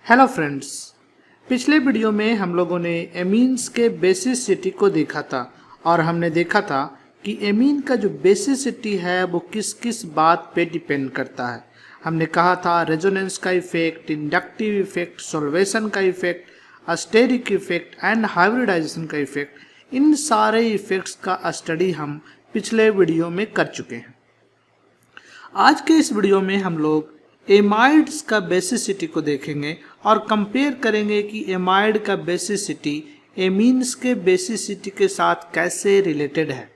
Hello friends, पिछले video में हम लोगों ने एमीन्स के बेसिसिटी को देखा था और हमने देखा था कि एमीन का जो बेसिसिटी है वो किस किस बात पे डिपेंड करता है। हमने कहा था रेजोनेंस का इफेक्ट, इंडक्टिव इफेक्ट, सॉल्वेशन का इफेक्ट, अस्टेरिक इफेक्ट एंड हाइब्रिडाइजेशन का इफेक्ट। इन सारे इफेक्ट्स का स्टडी हम पिछले वीडियो में कर चुके हैं। आज के इस वीडियो में हम लोग एमाइड्स का बेसिसिटी को देखेंगे और कंपेयर करेंगे कि एमाइड का बेसिसिटी एमीन्स के बेसिसिटी के साथ कैसे रिलेटेड है।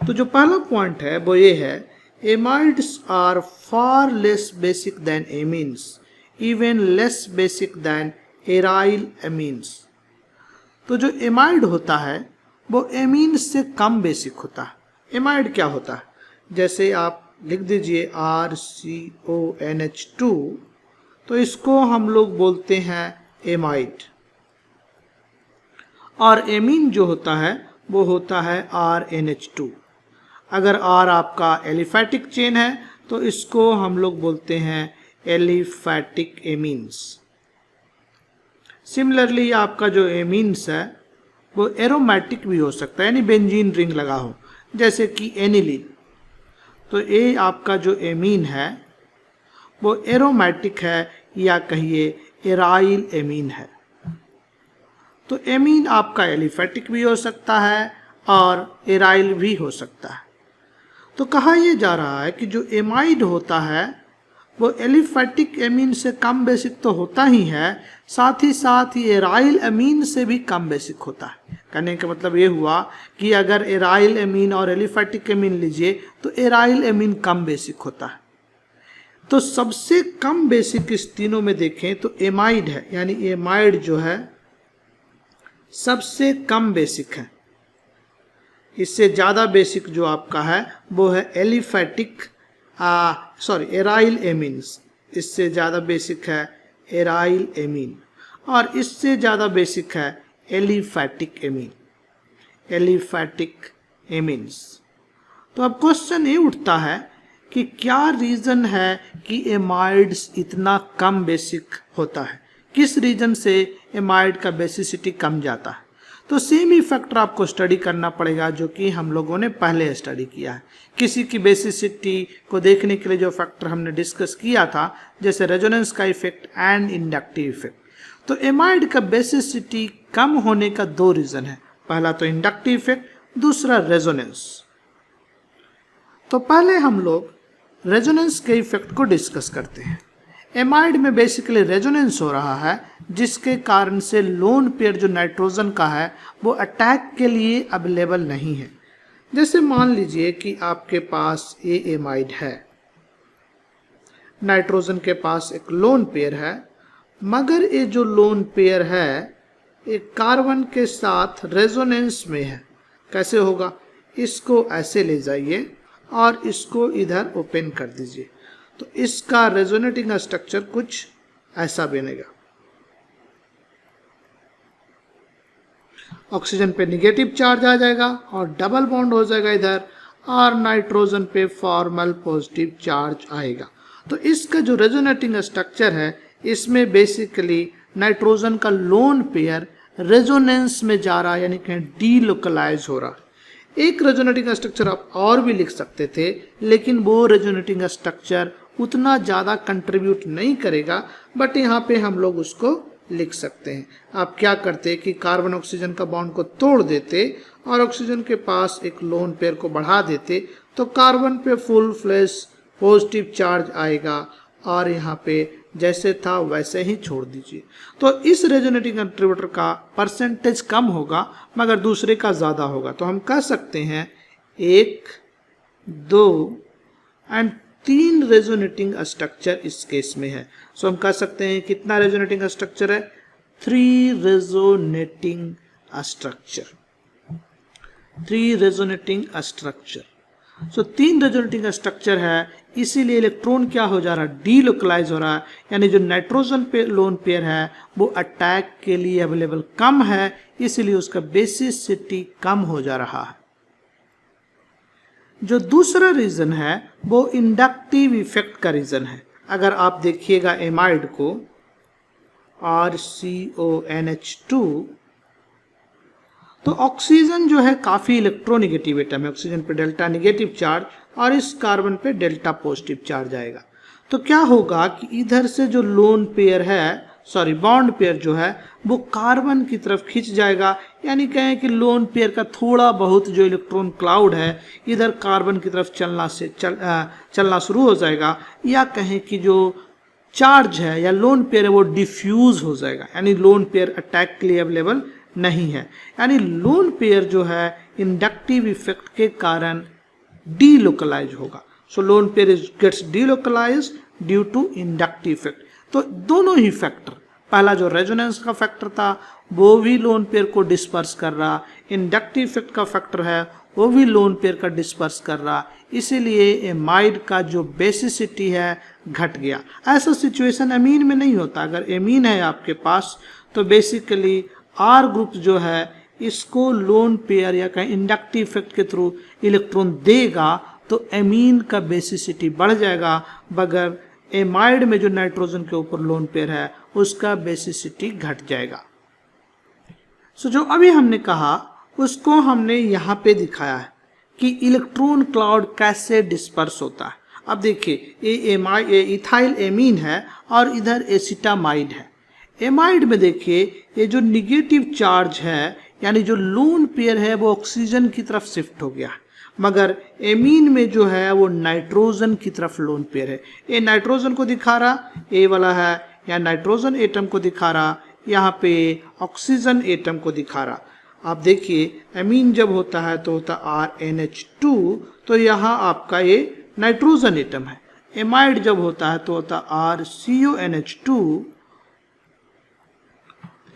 तो जो पहला पॉइंट है वो ये है, amides are far less basic than amines, even less basic than aryl amines. तो जो एमाइड होता है वो एमीन्स से कम बेसिक होता है। एमाइड क्या होता है, जैसे आप लिख दीजिए RCONH2, तो इसको हम लोग बोलते हैं एमाइड। और एमीन जो होता है वो होता है RNH2। अगर R आपका एलिफैटिक चेन है तो इसको हम लोग बोलते हैं एलिफैटिक एमीन्स। सिमिलरली आपका जो एमीन्स है वो एरोमेटिक भी हो सकता है, यानी बेंजीन रिंग लगा हो, जैसे कि एनिलीन। तो ये आपका जो एमीन है वो एरोमेटिक है या कहिए एराइल एमीन है। तो एमीन आपका एलिफैटिक भी हो सकता है और एराइल भी हो सकता है। तो कहा यह जा रहा है कि जो एमाइड होता है वो एलिफैटिक एमीन से कम बेसिक तो होता ही है, साथ ही एराइल एमीन से भी कम बेसिक होता है। कहने का मतलब ये हुआ कि अगर एराइल एमीन और एलिफैटिक एमीन लीजिए तो एराइल एमीन कम बेसिक होता है। तो सबसे कम बेसिक इस तीनों में देखें तो एमाइड है, यानी एमाइड जो है सबसे कम बेसिक है। इससे ज़्यादा बेसिक जो आपका है वो है एराइल एमीन्स। इससे ज़्यादा बेसिक है एराइल एमीन और इससे ज़्यादा बेसिक है एलिफैटिक एमीन, एलिफैटिक एमीन्स। तो अब क्वेश्चन ये उठता है कि क्या रीज़न है कि एमाइड्स इतना कम बेसिक होता है, किस रीज़न से एमाइड का बेसिसिटी कम जाता है। तो सेम ही फैक्टर आपको स्टडी करना पड़ेगा जो कि हम लोगों ने पहले स्टडी किया है। किसी की बेसिसिटी को देखने के लिए जो फैक्टर हमने डिस्कस किया था, जैसे रेजोनेंस का इफेक्ट एंड इंडक्टिव इफेक्ट। तो एमाइड का बेसिसिटी कम होने का दो रीज़न है, पहला तो इंडक्टिव इफेक्ट, दूसरा रेजोनेंस। तो पहले हम लोग रेजोनेंस के इफेक्ट को डिस्कस करते हैं। एमाइड में बेसिकली रेजोनेंस हो रहा है, जिसके कारण से लोन पेयर जो नाइट्रोजन का है वो अटैक के लिए अवेलेबल नहीं है। जैसे मान लीजिए कि आपके पास ये एमाइड है, नाइट्रोजन के पास एक लोन पेयर है, मगर ये जो लोन पेयर है एक कार्बन के साथ रेजोनेंस में है। कैसे होगा, इसको ऐसे ले जाइए और इसको इधर ओपन कर दीजिए, तो इसका रेजोनेटिंग स्ट्रक्चर कुछ ऐसा बनेगा। ऑक्सीजन पे निगेटिव चार्ज आ जाएगा और डबल बॉन्ड हो जाएगा इधर, और नाइट्रोजन पे फॉर्मल पॉजिटिव चार्ज आएगा। तो इसका जो रेजोनेटिंग स्ट्रक्चर है इसमें बेसिकली नाइट्रोजन का लोन पेयर रेजोनेंस में जा रहा है, यानी कहीं डीलोकलाइज हो रहा है। एक रेजोनेटिंग स्ट्रक्चर आप और भी लिख सकते थे, लेकिन वो रेजोनेटिंग स्ट्रक्चर उतना ज़्यादा कंट्रीब्यूट नहीं करेगा, बट यहाँ पे हम लोग उसको लिख सकते हैं। आप क्या करते कि कार्बन ऑक्सीजन का बॉन्ड को तोड़ देते और ऑक्सीजन के पास एक लोन पेयर को बढ़ा देते, तो कार्बन पे फुल फ्लैश पॉजिटिव चार्ज आएगा और यहाँ पे जैसे था वैसे ही छोड़ दीजिए। तो इस रेजोनेटिंग कंट्रीब्यूटर का परसेंटेज कम होगा मगर दूसरे का ज़्यादा होगा। तो हम कह सकते हैं 1, 2 एंड 3 रेजोनेटिंग स्ट्रक्चर इस केस में है। सो हम कह सकते हैं कितना रेजोनेटिंग स्ट्रक्चर है, 3 रेजोनेटिंग स्ट्रक्चर, 3 रेजोनेटिंग स्ट्रक्चर। सो 3 रेजोनेटिंग स्ट्रक्चर है, इसीलिए इलेक्ट्रॉन क्या हो जा रहा है, डीलोकलाइज हो रहा है, यानी जो नाइट्रोजन पे लोन पेयर है वो अटैक के लिए अवेलेबल कम है, इसीलिए उसका बेसिसिटी कम हो जा रहा है। जो दूसरा रीज़न है वो इंडक्टिव इफेक्ट का रीज़न है। अगर आप देखिएगा एमाइड को, RCONH2, तो ऑक्सीजन जो है काफी इलेक्ट्रोनेगेटिव एटम है, ऑक्सीजन पे डेल्टा नेगेटिव चार्ज और इस कार्बन पे डेल्टा पॉजिटिव चार्ज आएगा। तो क्या होगा कि इधर से जो लोन पेयर है, बॉन्ड पेयर जो है वो कार्बन की तरफ खिंच जाएगा, यानी कहें कि लोन पेयर का थोड़ा बहुत जो इलेक्ट्रॉन क्लाउड है इधर कार्बन की तरफ चलना शुरू हो जाएगा, या कहें कि जो चार्ज है या लोन पेयर है वो डिफ्यूज हो जाएगा, यानी लोन पेयर अटैक के लिए अवेलेबल नहीं है। यानी लोन पेयर जो है इंडक्टिव इफेक्ट के कारण डीलोकलाइज होगा। So lone pair gets delocalise due to inductive effect. तो दोनों ही फैक्टर, पहला जो रेजोनेंस का फैक्टर था वो भी लोन पेयर को डिस्पर्स कर रहा, इंडक्टिव इफेक्ट का फैक्टर है वो भी लोन पेयर का डिस्पर्स कर रहा, इसीलिए एमाइड का जो बेसिसिटी है घट गया। ऐसा सिचुएशन एमीन में नहीं होता। अगर एमीन है आपके पास तो बेसिकली आर ग्रुप जो है इसको लोन पेयर या कहीं इंडक्टिव इफेक्ट के थ्रू इलेक्ट्रॉन देगा तो एमीन का बेसिसिटी बढ़ जाएगा, मगर एमाइड में जो नाइट्रोजन के ऊपर लोन पेयर है उसका बेसिसिटी घट जाएगा। सो जो अभी हमने कहा उसको हमने यहाँ पे दिखाया है कि इलेक्ट्रॉन क्लाउड कैसे डिस्पर्स होता है। अब देखिए ये इथाइल एमीन है और इधर एसिटामाइड है। एमाइड में देखिए ये जो निगेटिव चार्ज है यानी जो लोन पेयर है वो ऑक्सीजन की तरफ शिफ्ट हो गया, मगर एमीन में जो है वो नाइट्रोजन की तरफ लोन पेयर है। ये नाइट्रोजन को दिखा रहा, ए वाला है, या नाइट्रोजन एटम को दिखा रहा, यहाँ पे ऑक्सीजन एटम को दिखा रहा। आप देखिए एमीन जब होता है तो होता RNH2, तो यहाँ आपका ये नाइट्रोजन एटम है। एमाइड जब होता है तो होता RCONH2,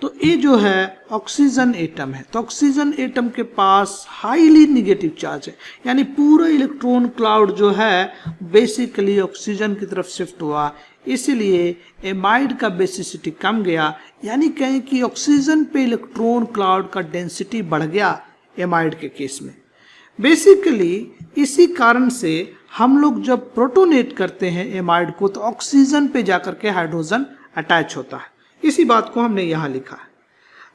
तो ये जो है ऑक्सीजन एटम है। तो ऑक्सीजन एटम के पास हाईली निगेटिव चार्ज है, यानी पूरा इलेक्ट्रॉन क्लाउड जो है बेसिकली ऑक्सीजन की तरफ शिफ्ट हुआ, इसीलिए एमाइड का बेसिसिटी कम गया, यानी कहें कि ऑक्सीजन पे इलेक्ट्रॉन क्लाउड का डेंसिटी बढ़ गया एमाइड के केस में। बेसिकली इसी कारण से हम लोग जब प्रोटोनेट करते हैं एमाइड को तो ऑक्सीजन पे जाकर के हाइड्रोजन अटैच होता है। इसी बात को हमने यहाँ लिखा है।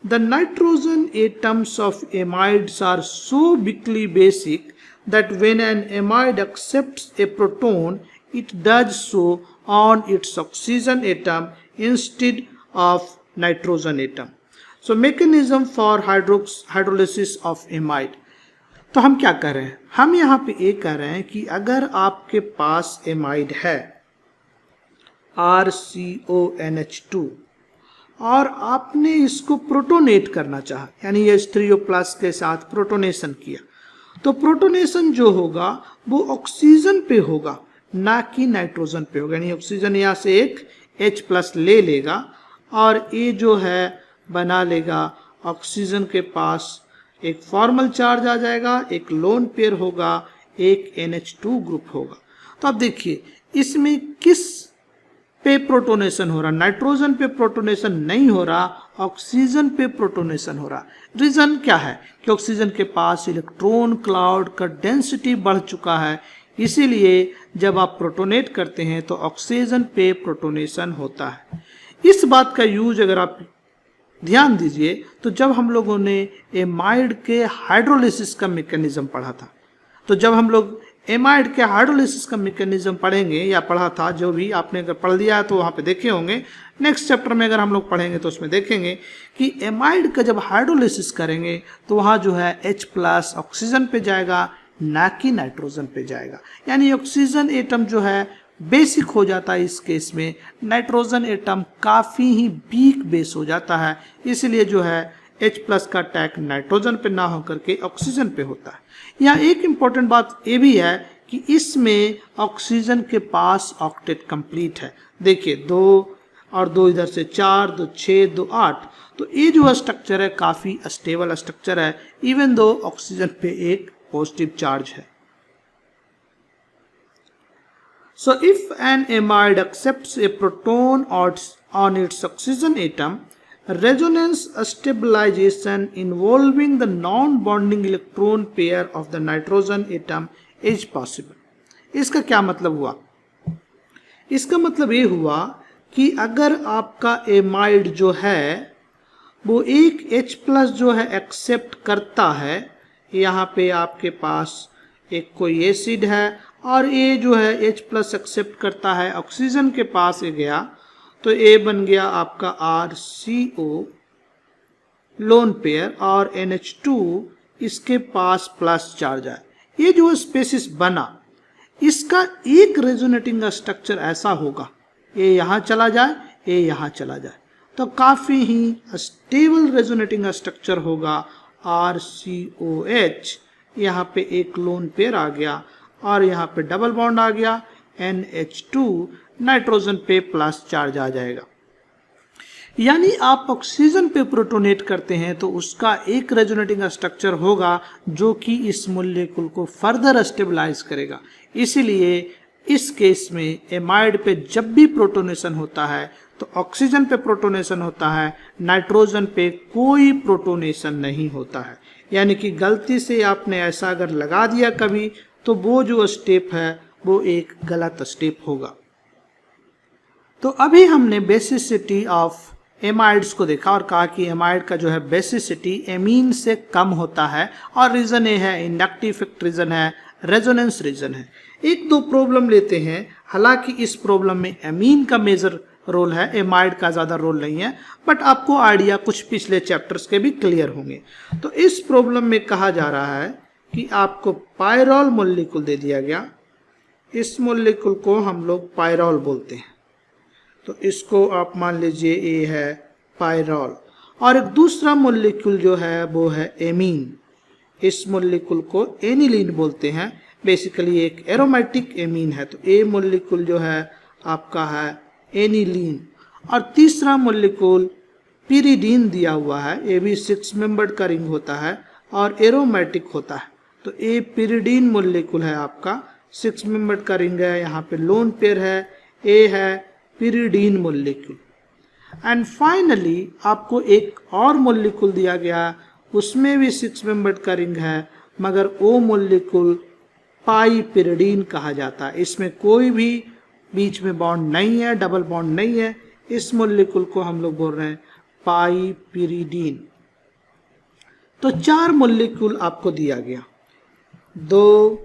The nitrogen atoms of amides are so weakly basic that when an amide accepts a proton it does so on its oxygen atom instead of nitrogen atom. So mechanism for hydrolysis of amide. तो हम क्या कर रहे हैं, हम यहाँ पे ये कह रहे हैं कि अगर आपके पास एमाइड है RCONH2 और आपने इसको प्रोटोनेट करना चाहा, यानी H3O+ के साथ प्रोटोनेशन किया, तो प्रोटोनेशन जो होगा वो ऑक्सीजन पे होगा ना कि नाइट्रोजन पे होगा। यानी ऑक्सीजन यहाँ से एक H+ ले लेगा और ये जो है बना लेगा ऑक्सीजन के पास एक फॉर्मल चार्ज आ जाएगा, एक लोन पेयर होगा, एक NH2 ग्रुप होगा। तो अब देखिए इसमें किस पे प्रोटोनेशन हो रहा, नाइट्रोजन पे प्रोटोनेशन नहीं हो रहा, ऑक्सीजन पे प्रोटोनेशन हो रहा। रीजन क्या है कि ऑक्सीजन के पास इलेक्ट्रॉन क्लाउड का डेंसिटी बढ़ चुका है, इसीलिए जब आप प्रोटोनेट करते हैं तो ऑक्सीजन पे प्रोटोनेशन होता है। इस बात का यूज अगर आप ध्यान दीजिए तो जब हम लोगों ने एमाइड के हाइड्रोलिसिस का मैकेनिज्म पढ़ा था, तो जब हम लोग एमाइड के हाइड्रोलिसिस का मैकेनिज्म पढ़ेंगे या पढ़ा था, जो भी आपने अगर पढ़ लिया है तो वहाँ पे देखे होंगे, नेक्स्ट चैप्टर में अगर हम लोग पढ़ेंगे तो उसमें देखेंगे कि एमाइड का जब हाइड्रोलिसिस करेंगे तो वहाँ जो है H+ ऑक्सीजन पे जाएगा ना कि नाइट्रोजन पे जाएगा। यानी ऑक्सीजन एटम जो है बेसिक हो जाता है इस केस में, नाइट्रोजन एटम काफ़ी ही वीक बेस हो जाता है, इसलिए जो है H+ का अटैक नाइट्रोजन पे ना होकर के ऑक्सीजन पे होता है। यहाँ एक इम्पॉर्टेंट बात ये भी है कि इसमें ऑक्सीजन के पास ऑक्टेट कंप्लीट है। देखिए 2 और 2 इधर से 4, 2 6, 2 8, तो ये जो स्ट्रक्चर है काफ़ी स्टेबल स्ट्रक्चर है, इवन दो ऑक्सीजन पे एक पॉजिटिव चार्ज है। So if an amide accepts a proton on its oxygen atom, resonance stabilization involving the non-bonding electron pair of the nitrogen atom is possible. इसका क्या मतलब हुआ? इसका मतलब ये हुआ कि अगर आपका एमाइड जो है वो एक H+ जो है एक्सेप्ट करता है, यहाँ पे आपके पास एक कोई एसिड है और ए जो है H+ एक्सेप्ट करता है, ऑक्सीजन के पास ये गया तो ए बन गया आपका RCO लोन पेयर और NH2 इसके पास प्लस चार्ज है। ये जो स्पेसिस बना इसका एक रेजोनेटिंग स्ट्रक्चर ऐसा होगा, ये यहाँ चला जाए, ये यहाँ चला जाए, तो काफ़ी ही स्टेबल रेजोनेटिंग स्ट्रक्चर होगा RCOH। यहाँ पे एक लोन पेयर आ गया और यहाँ पे डबल बॉन्ड आ गया NH2, नाइट्रोजन पे प्लस चार्ज आ जाएगा। यानी आप ऑक्सीजन पे प्रोटोनेट करते हैं तो उसका एक रेजोनेटिंग स्ट्रक्चर होगा जो कि इस मॉलिक्यूल को फर्दर स्टेबलाइज करेगा। इसीलिए इस केस में एमाइड पे जब भी प्रोटोनेशन होता है तो ऑक्सीजन पे प्रोटोनेशन होता है, नाइट्रोजन पे कोई प्रोटोनेशन नहीं होता है। यानी कि गलती से आपने ऐसा अगर लगा दिया कभी तो वो जो स्टेप है वो एक गलत स्टेप होगा। तो अभी हमने बेसिसिटी ऑफ एमाइड्स को देखा और कहा कि एमाइड का जो है बेसिसिटी एमीन से कम होता है और रीजन ये है इंडक्टिव इफेक्ट रीजन है, रेजोनेंस रीजन है। एक दो प्रॉब्लम लेते हैं, हालांकि इस प्रॉब्लम में एमीन का मेजर रोल है, एमाइड का ज़्यादा रोल नहीं है, बट आपको आइडिया कुछ पिछले चैप्टर्स के भी क्लियर होंगे। तो इस प्रॉब्लम में कहा जा रहा है कि आपको पायरोल मॉलिक्यूल दे दिया गया, इस मॉलिक्यूल को हम लोग पायरोल बोलते हैं, तो इसको आप मान लीजिए ये है पायरोल। और एक दूसरा मॉलिक्यूल जो है वो है एमीन, इस मॉलिक्यूल को एनिलीन बोलते हैं। बेसिकली एक एरोमेटिक एमीन है, तो ए मॉलिक्यूल जो है आपका है एनिलीन। और तीसरा मॉलिक्यूल पिरिडीन दिया हुआ है, ये भी 6 मेंबर्ड का रिंग होता है और एरोमेटिक होता है, तो ए पिरिडीन मॉलिक्यूल है आपका, 6 मेंबर्ड का रिंग है, यहाँ पे लोन पेयर है, ए है पिरिडीन मॉलिक्यूल। एंड फाइनली आपको एक और मॉलिक्यूल दिया गया, उसमें भी 6 मेंबर्ड का रिंग है, मगर वो मॉलिक्यूल पाइपिरिडीन कहा जाता है। इसमें कोई भी बीच में बॉन्ड नहीं है, डबल बॉन्ड नहीं है, इस मॉलिक्यूल को हम लोग बोल रहे हैं पाइपिरिडीन। तो 4 मॉलिक्यूल आपको दिया गया, 2,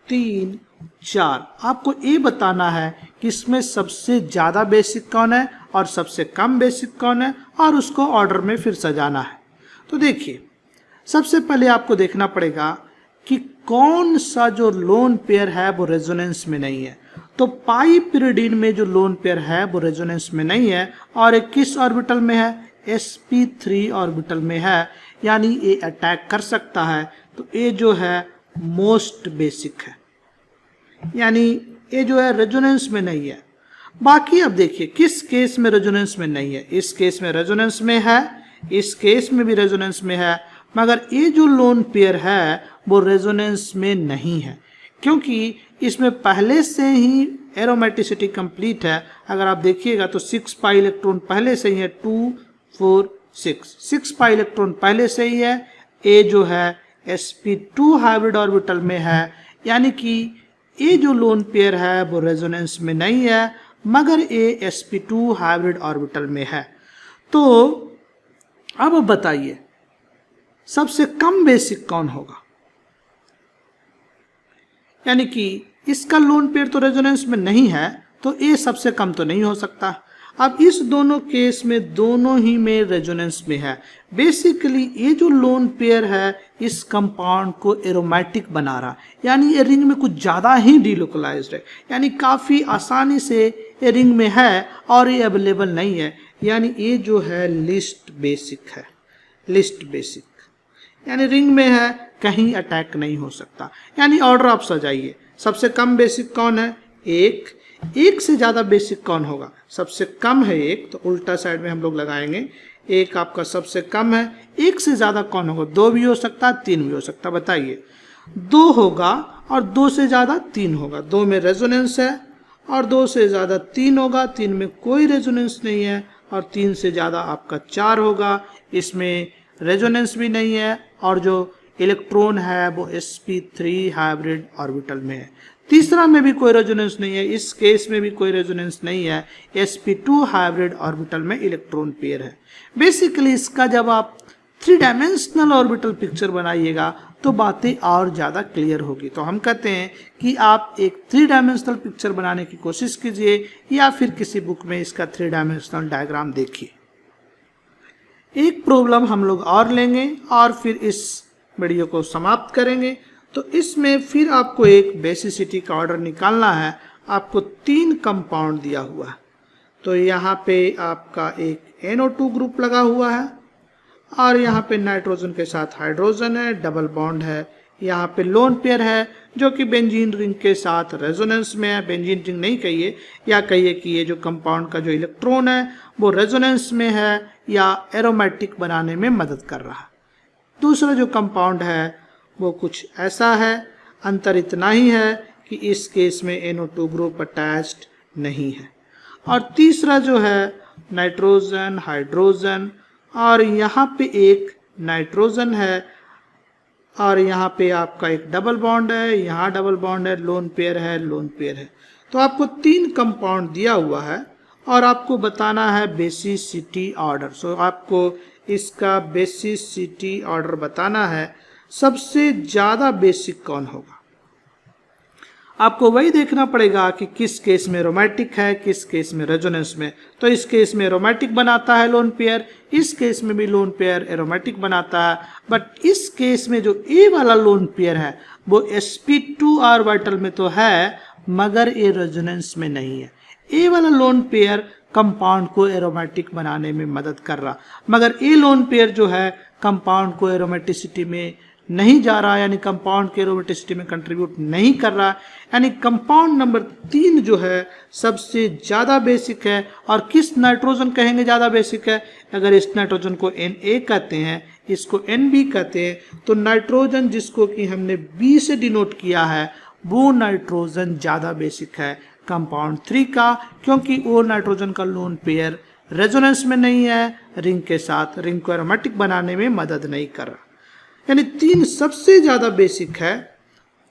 3, 4। आपको ये बताना है कि इसमें सबसे ज़्यादा बेसिक कौन है और सबसे कम बेसिक कौन है और उसको ऑर्डर में फिर सजाना है। तो देखिए, सबसे पहले आपको देखना पड़ेगा कि कौन सा जो लोन पेयर है वो रेजोनेंस में नहीं है। तो पाइपिरिडीन में जो लोन पेयर है वो रेजोनेंस में नहीं है और एक किस ऑर्बिटल में है, sp3 ऑर्बिटल में है, यानी ये अटैक कर सकता है। तो ये जो है मोस्ट बेसिक है, यानी ये जो है रेजोनेंस में नहीं है। बाकी अब देखिए किस केस में रेजोनेंस में नहीं है, इस केस में रेजोनेंस में है, इस केस में भी रेजोनेंस में है, मगर ये जो लोन पेयर है वो रेजोनेंस में नहीं है क्योंकि इसमें पहले से ही एरोमेटिसिटी कंप्लीट है। अगर आप देखिएगा तो 6 पाई इलेक्ट्रॉन पहले से ही है, 2, 4, 6 पाई इलेक्ट्रॉन पहले से ही है। ए जो है sp2 हाइब्रिड ऑर्बिटल में है, यानी कि ये जो लोन पेयर है वो रेजोनेंस में नहीं है, मगर ये sp2 हाइब्रिड ऑर्बिटल में है। तो अब बताइए सबसे कम बेसिक कौन होगा, यानी कि इसका लोन पेयर तो रेजोनेंस में नहीं है तो ये सबसे कम तो नहीं हो सकता। अब इस दोनों केस में दोनों ही में रेजोनेंस में है। बेसिकली ये जो लोन पेयर है इस कंपाउंड को एरोमेटिक बना रहा, यानी ये रिंग में कुछ ज़्यादा ही डिलोकलाइज्ड है, यानी काफ़ी आसानी से ये रिंग में है और ये अवेलेबल नहीं है, यानी ये जो है लिस्ट बेसिक है, लिस्ट बेसिक, यानी रिंग में है, कहीं अटैक नहीं हो सकता। यानी ऑर्डर आप सजाइए, सबसे कम बेसिक कौन है, एक से ज़्यादा बेसिक कौन होगा, सबसे कम है एक, तो उल्टा साइड में हम लोग लगाएंगे, एक आपका सबसे कम है, एक से ज़्यादा कौन होगा, 2 भी हो सकता, 3 भी हो सकता, बताइए। 2 होगा और 2 से ज़्यादा 3 होगा, 2 में रेजोनेंस है और 2 से ज़्यादा 3 होगा, 3 में कोई रेजोनेंस नहीं है और 3 से ज़्यादा आपका 4 होगा, इसमें रेजोनेंस भी नहीं है और जो इलेक्ट्रॉन है वो sp3 हाइब्रिड ऑर्बिटल में है। तीसरा में भी कोई रेजोनेंस नहीं है, इस केस में भी कोई रेजोनेंस नहीं है, sp2 हाइब्रिड ऑर्बिटल में इलेक्ट्रॉन पेयर है। बेसिकली इसका जब आप 3 डायमेंशनल ऑर्बिटल पिक्चर बनाइएगा तो बातें और ज़्यादा क्लियर होगी। तो हम कहते हैं कि आप एक 3 डायमेंशनल पिक्चर बनाने की कोशिश कीजिए या फिर किसी बुक में इसका 3 डायमेंशनल डायग्राम देखिए। एक प्रॉब्लम हम लोग और लेंगे और फिर इस वीडियो को समाप्त करेंगे। तो इसमें फिर आपको एक बेसिसिटी का ऑर्डर निकालना है। आपको 3 कंपाउंड दिया हुआ है, तो यहाँ पे आपका एक NO2 ग्रुप लगा हुआ है और यहाँ पे नाइट्रोजन के साथ हाइड्रोजन है, डबल बॉन्ड है, यहाँ पे लोन पेयर है जो कि बेंजीन रिंग के साथ रेजोनेंस में है। बेंजीन रिंग नहीं कहिए, या कहिए कि ये जो कंपाउंड का जो इलेक्ट्रॉन है वो रेजोनेंस में है या एरोमेटिक बनाने में मदद कर रहा है। दूसरा जो कंपाउंड है वो कुछ ऐसा है, अंतर इतना ही है कि इस केस में NO2 ग्रुप अटैच्ड नहीं है। और तीसरा जो है नाइट्रोजन, हाइड्रोजन, और यहाँ पे एक नाइट्रोजन है और यहाँ पे आपका एक डबल बॉन्ड है, यहाँ डबल बॉन्ड है, लोन पेयर है, लोन पेयर है। तो आपको 3 कंपाउंड दिया हुआ है और आपको बताना है बेसिसिटी ऑर्डर। सो आपको इसका बेसिसिटी ऑर्डर बताना है। सबसे ज़्यादा बेसिक कौन होगा, आपको वही देखना पड़ेगा कि किस केस में एरोमेटिक है, किस केस में रेजोनेंस में। तो इस केस में एरोमेटिक बनाता है लोन पेयर, इस केस में भी लोन पेयर एरोमेटिक बनाता है, बट इस केस में जो ए वाला लोन पेयर है वो sp2 ऑर्बिटल में तो है मगर ये रेजोनेंस में नहीं है। ए वाला लोन पेयर कंपाउंड को एरोमेटिक बनाने में मदद कर रहा, मगर ए लोन पेयर जो है कंपाउंड को एरोमेटिसिटी में नहीं जा रहा, यानी कंपाउंड के एरोमेटिसिटी में कंट्रीब्यूट नहीं कर रहा। यानी कंपाउंड नंबर 3 जो है सबसे ज़्यादा बेसिक है। और किस नाइट्रोजन कहेंगे ज़्यादा बेसिक है, अगर इस नाइट्रोजन को Na कहते हैं, इसको Nb कहते हैं, तो नाइट्रोजन जिसको कि हमने B से डिनोट किया है वो नाइट्रोजन ज़्यादा बेसिक है कंपाउंड 3 का, क्योंकि वो नाइट्रोजन का लोन पेयर रेजोनेंस में नहीं है, रिंग के साथ रिंग को एरोमेटिक बनाने में मदद नहीं कर रहा। यानी 3 सबसे ज़्यादा बेसिक है।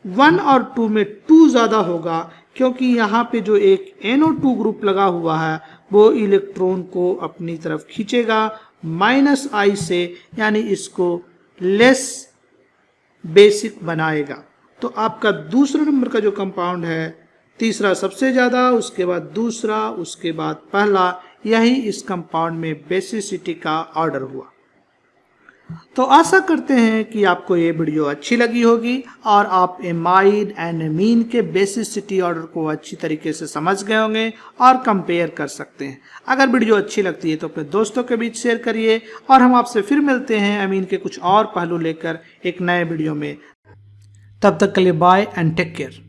1 और 2 में 2 ज़्यादा होगा, क्योंकि यहाँ पे जो एक NO2 ग्रुप लगा हुआ है वो इलेक्ट्रॉन को अपनी तरफ खींचेगा -I से, यानी इसको लेस बेसिक बनाएगा। तो आपका दूसरा नंबर का जो कंपाउंड है, तीसरा सबसे ज़्यादा, उसके बाद दूसरा, उसके बाद पहला, यही इस कंपाउंड में बेसिसिटी का ऑर्डर हुआ। तो आशा करते हैं कि आपको ये वीडियो अच्छी लगी होगी और आप एमाइड एंड एमीन के बेसिसिटी ऑर्डर को अच्छी तरीके से समझ गए होंगे और कंपेयर कर सकते हैं। अगर वीडियो अच्छी लगती है तो अपने दोस्तों के बीच शेयर करिए और हम आपसे फिर मिलते हैं एमीन के कुछ और पहलू लेकर एक नए वीडियो में। तब तक के लिए बाय एंड टेक केयर।